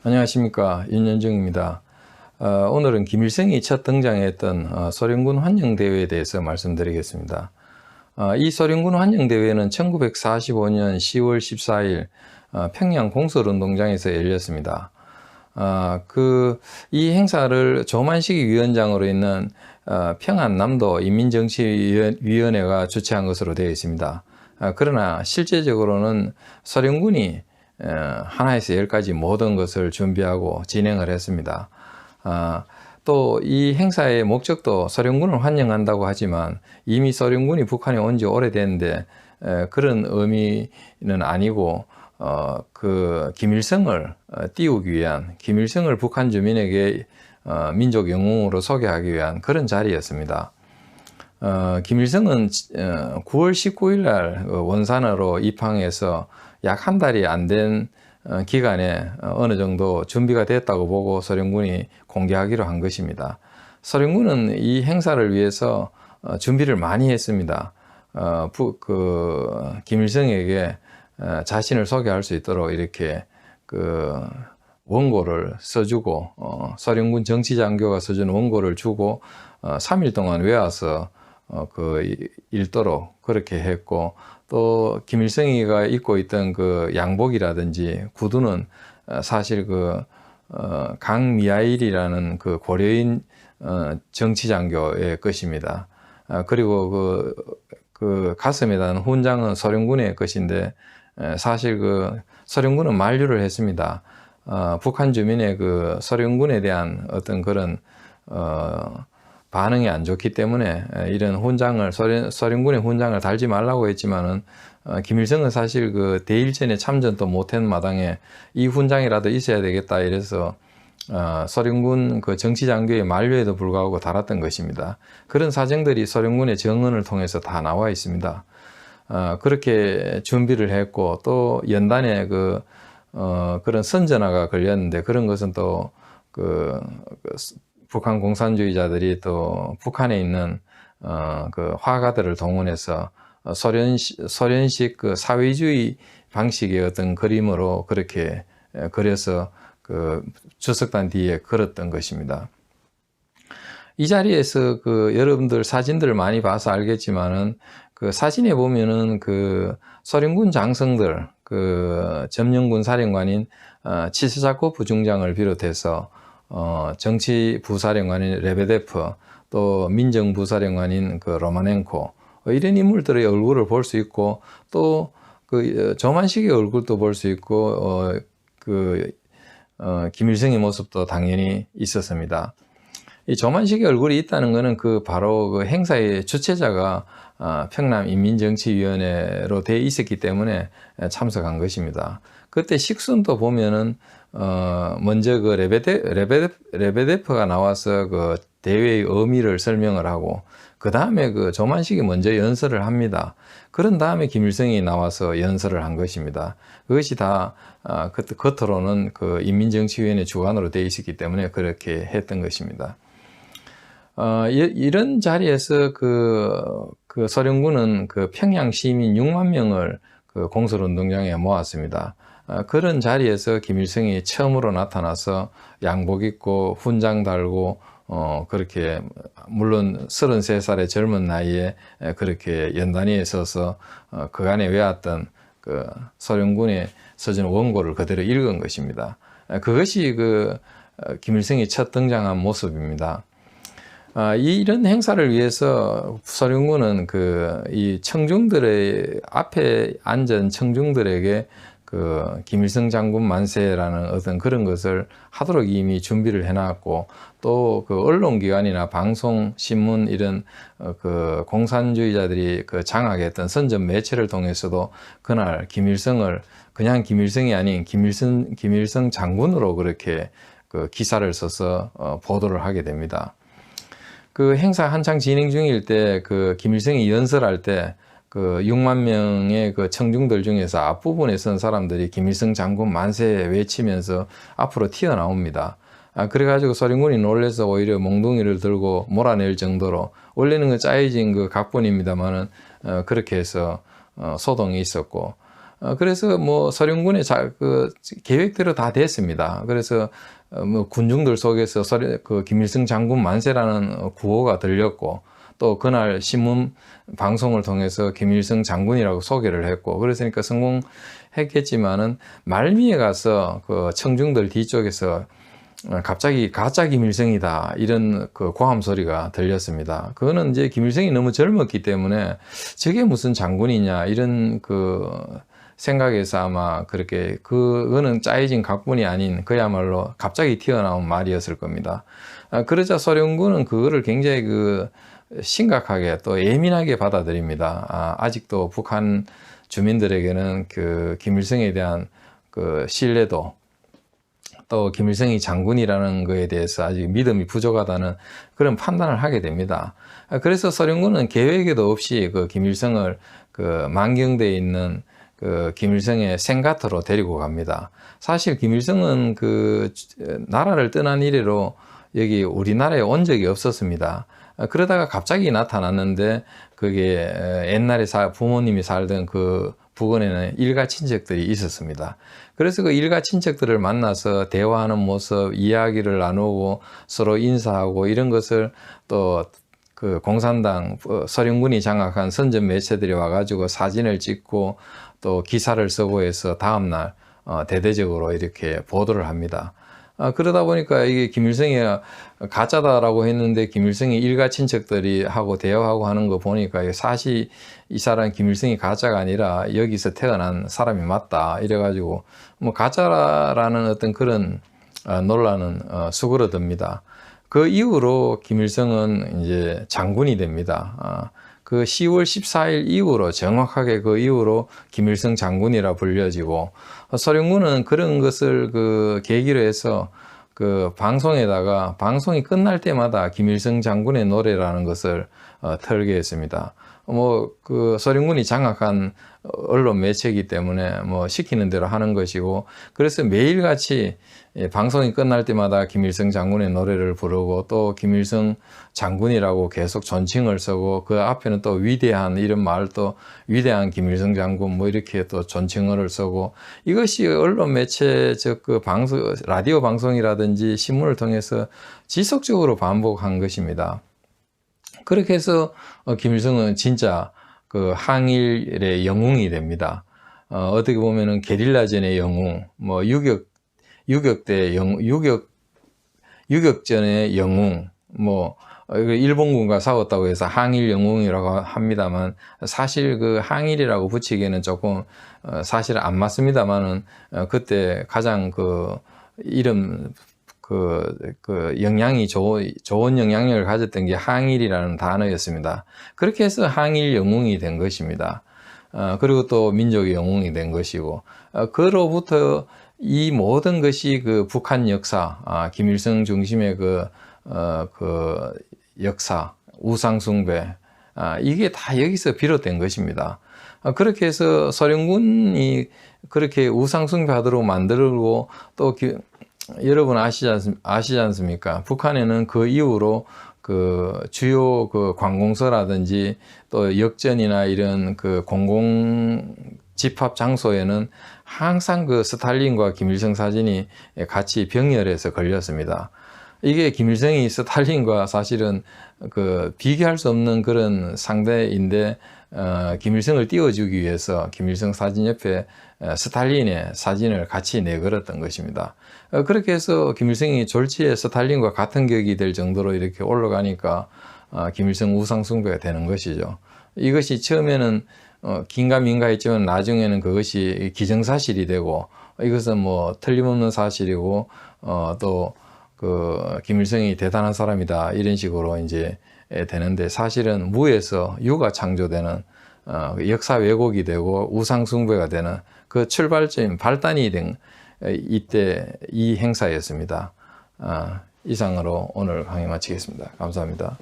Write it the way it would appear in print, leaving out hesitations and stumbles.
안녕하십니까, 윤현정입니다. 오늘은 김일성이 첫 등장했던 소련군 환영대회에 대해서 말씀드리겠습니다. 이 소련군 환영대회는 1945년 10월 14일 평양 공설운동장에서 열렸습니다. 이 행사를 조만식 위원장으로 있는 평안남도 인민정치위원회가 주최한 것으로 되어 있습니다. 그러나 실제적으로는 소련군이 하나에서 열까지 모든 것을 준비하고 진행을 했습니다. 또 이 행사의 목적도 소련군을 환영한다고 하지만 이미 소련군이 북한에 온 지 오래됐는데 그런 의미는 아니고 김일성을 띄우기 위한, 김일성을 북한 주민에게 민족 영웅으로 소개하기 위한 그런 자리였습니다. 김일성은 9월 19일 날 원산으로 입항해서 약 한 달이 안 된 기간에 어느 정도 준비가 됐다고 보고 소련군이 공개하기로 한 것입니다. 소련군은 이 행사를 위해서 준비를 많이 했습니다. 김일성에게 자신을 소개할 수 있도록 이렇게 원고를 써주고, 소련군 정치장교가 써준 원고를 주고 3일 동안 외워서 읽도록 그렇게 했고, 또 김일성이가 입고 있던 양복이라든지 구두는 사실 강미하일이라는 고려인 정치장교의 것입니다. 그리고 가슴에 단 훈장은 소련군의 것인데 사실 소련군은 만류를 했습니다. 북한 주민의 소련군에 대한 어떤 그런 반응이 안 좋기 때문에 이런 훈장을 소련군의 훈장을 달지 말라고 했지만은 김일성은 사실 대일전에 참전도 못한 마당에 이 훈장이라도 있어야 되겠다 이래서 소련군 정치장교의 만류에도 불구하고 달았던 것입니다. 그런 사정들이 소련군의 정언을 통해서 다 나와 있습니다. 그렇게 준비를 했고, 또 연단에 그런 선전화가 걸렸는데, 그런 것은 또 북한 공산주의자들이 또 북한에 있는 화가들을 동원해서 소련식 사회주의 방식의 어떤 그림으로 그렇게 그려서 주석단 뒤에 걸었던 것입니다. 이 자리에서 여러분들 사진들을 많이 봐서 알겠지만은 사진에 보면은 소련군 장성들, 점령군 사령관인 치스자코 부중장을 비롯해서 정치부사령관인 레베데프, 또 민정부사령관인 로마넨코, 이런 인물들의 얼굴을 볼 수 있고, 또 조만식의 얼굴도 볼 수 있고, 김일성의 모습도 당연히 있었습니다. 이 조만식의 얼굴이 있다는 것은 바로 행사의 주최자가 평남 인민정치위원회로 되어 있었기 때문에 참석한 것입니다. 그때 식순도 보면은 먼저 레베데프가 나와서 대회의 의미를 설명을 하고, 그 다음에 조만식이 먼저 연설을 합니다. 그런 다음에 김일성이 나와서 연설을 한 것입니다. 그것이 다 겉으로는 인민정치위원회 주관으로 되어 있었기 때문에 그렇게 했던 것입니다. 이런 자리에서 소련군은 평양 시민 6만 명을 공설운동장에 모았습니다. 그런 자리에서 김일성이 처음으로 나타나서 양복 입고 훈장 달고 그렇게, 물론 33살의 젊은 나이에 그렇게 연단위에 서서 그간에 외웠던 소련군의 써준 원고를 그대로 읽은 것입니다. 그것이 김일성이 첫 등장한 모습입니다. 이런 행사를 위해서 소련군은 이 청중들의 앞에 앉은 청중들에게 김일성 장군 만세라는 어떤 그런 것을 하도록 이미 준비를 해놨고, 또 언론기관이나 방송, 신문 이런 공산주의자들이 장악했던 선전 매체를 통해서도 그날 김일성을 그냥 김일성이 아닌 김일성 장군으로 그렇게 기사를 써서 보도를 하게 됩니다. 행사 한창 진행 중일 때 김일성이 연설할 때 6만 명의 청중들 중에서 앞부분에 선 사람들이 김일성 장군 만세 외치면서 앞으로 튀어나옵니다. 그래가지고 소련군이 놀라서 오히려 몽둥이를 들고 몰아낼 정도로, 원래는 짜여진 각본입니다만은 그렇게 해서 소동이 있었고, 그래서 뭐 소련군의 계획대로 다 됐습니다. 그래서 뭐 군중들 속에서 김일성 장군 만세라는 구호가 들렸고, 또 그날 신문 방송을 통해서 김일성 장군이라고 소개를 했고, 그랬으니까 성공했겠지만은 말미에 가서 그 청중들 뒤쪽에서 갑자기 가짜 김일성이다 이런 그 고함 소리가 들렸습니다. 그거는 이제 김일성이 너무 젊었기 때문에 저게 무슨 장군이냐 이런 그 생각에서 아마 그렇게 그거는 짜여진 각본이 아닌 그야말로 갑자기 튀어나온 말이었을 겁니다. 그러자 소련군은 그거를 굉장히 심각하게 또 예민하게 받아들입니다. 아직도 북한 주민들에게는 그 김일성에 대한 그 신뢰도, 또 김일성이 장군이라는 것에 대해서 아직 믿음이 부족하다는 그런 판단을 하게 됩니다. 그래서 소련군은 계획에도 없이 그 김일성을 그 만경대에 있는 그 김일성의 생가터로 데리고 갑니다. 사실 김일성은 그 나라를 떠난 이래로 여기 우리나라에 온 적이 없었습니다. 그러다가 갑자기 나타났는데 그게 옛날에 부모님이 살던 그 부근에는 일가 친척들이 있었습니다. 그래서 그 일가 친척들을 만나서 대화하는 모습, 이야기를 나누고 서로 인사하고 이런 것을 또 그 공산당 소련군이 장악한 선전 매체들이 와가지고 사진을 찍고 또 기사를 쓰고 해서 다음날 대대적으로 이렇게 보도를 합니다. 그러다 보니까 이게 김일성이 가짜다라고 했는데 김일성이 일가 친척들이 하고 대화하고 하는 거 보니까 사실 이 사람 김일성이 가짜가 아니라 여기서 태어난 사람이 맞다 이래가지고 뭐 가짜라는 어떤 그런 논란은 수그러듭니다. 그 이후로 김일성은 이제 장군이 됩니다. 그 10월 14일 이후로 정확하게 그 이후로 김일성 장군이라 불려지고, 소련군은 그런 것을 그 계기로 해서 그 방송에다가 방송이 끝날 때마다 김일성 장군의 노래라는 것을 틀게 했습니다. 뭐 그 소련군이 장악한 언론 매체이기 때문에 뭐 시키는 대로 하는 것이고, 그래서 매일같이 방송이 끝날 때마다 김일성 장군의 노래를 부르고 또 김일성 장군이라고 계속 존칭을 쓰고, 그 앞에는 또 위대한 이런 말도 위대한 김일성 장군 뭐 이렇게 또 존칭어를 쓰고, 이것이 언론 매체 즉 그 방송 라디오 방송이라든지 신문을 통해서 지속적으로 반복한 것입니다. 그렇게 해서 김일성은 진짜 그 항일의 영웅이 됩니다. 어떻게 보면은 게릴라전의 영웅, 뭐 유격전의 영웅, 뭐 일본군과 싸웠다고 해서 항일 영웅이라고 합니다만, 사실 그 항일이라고 붙이기에는 조금 사실 안 맞습니다만은 그때 가장 이름 영향이 좋은 영향력을 가졌던 게 항일이라는 단어였습니다. 그렇게 해서 항일 영웅이 된 것입니다. 그리고 또 민족의 영웅이 된 것이고, 그로부터 이 모든 것이 그 북한 역사, 김일성 중심의 그 역사, 우상숭배, 이게 다 여기서 비롯된 것입니다. 그렇게 해서 소련군이 그렇게 우상숭배하도록 만들고, 또 여러분 아시지 않습니까? 북한에는 그 이후로 그 주요 그 관공서라든지 또 역전이나 이런 그 공공 집합 장소에는 항상 그 스탈린과 김일성 사진이 같이 병렬해서 걸렸습니다. 이게 김일성이 스탈린과 사실은 그 비교할 수 없는 그런 상대인데, 김일성을 띄워주기 위해서 김일성 사진 옆에 스탈린의 사진을 같이 내걸었던 것입니다. 그렇게 해서 김일성이 졸지에 스탈린과 같은 격이 될 정도로 이렇게 올라가니까 김일성 우상숭배가 되는 것이죠. 이것이 처음에는 긴가민가 했지만 나중에는 그것이 기정사실이 되고, 이것은 뭐 틀림없는 사실이고, 또 그 김일성이 대단한 사람이다 이런 식으로 이제 되는데, 사실은 무에서 유가 창조되는 역사 왜곡이 되고 우상숭배가 되는 그 출발점, 발단이 된 이때 이 행사였습니다. 이상으로 오늘 강의 마치겠습니다. 감사합니다.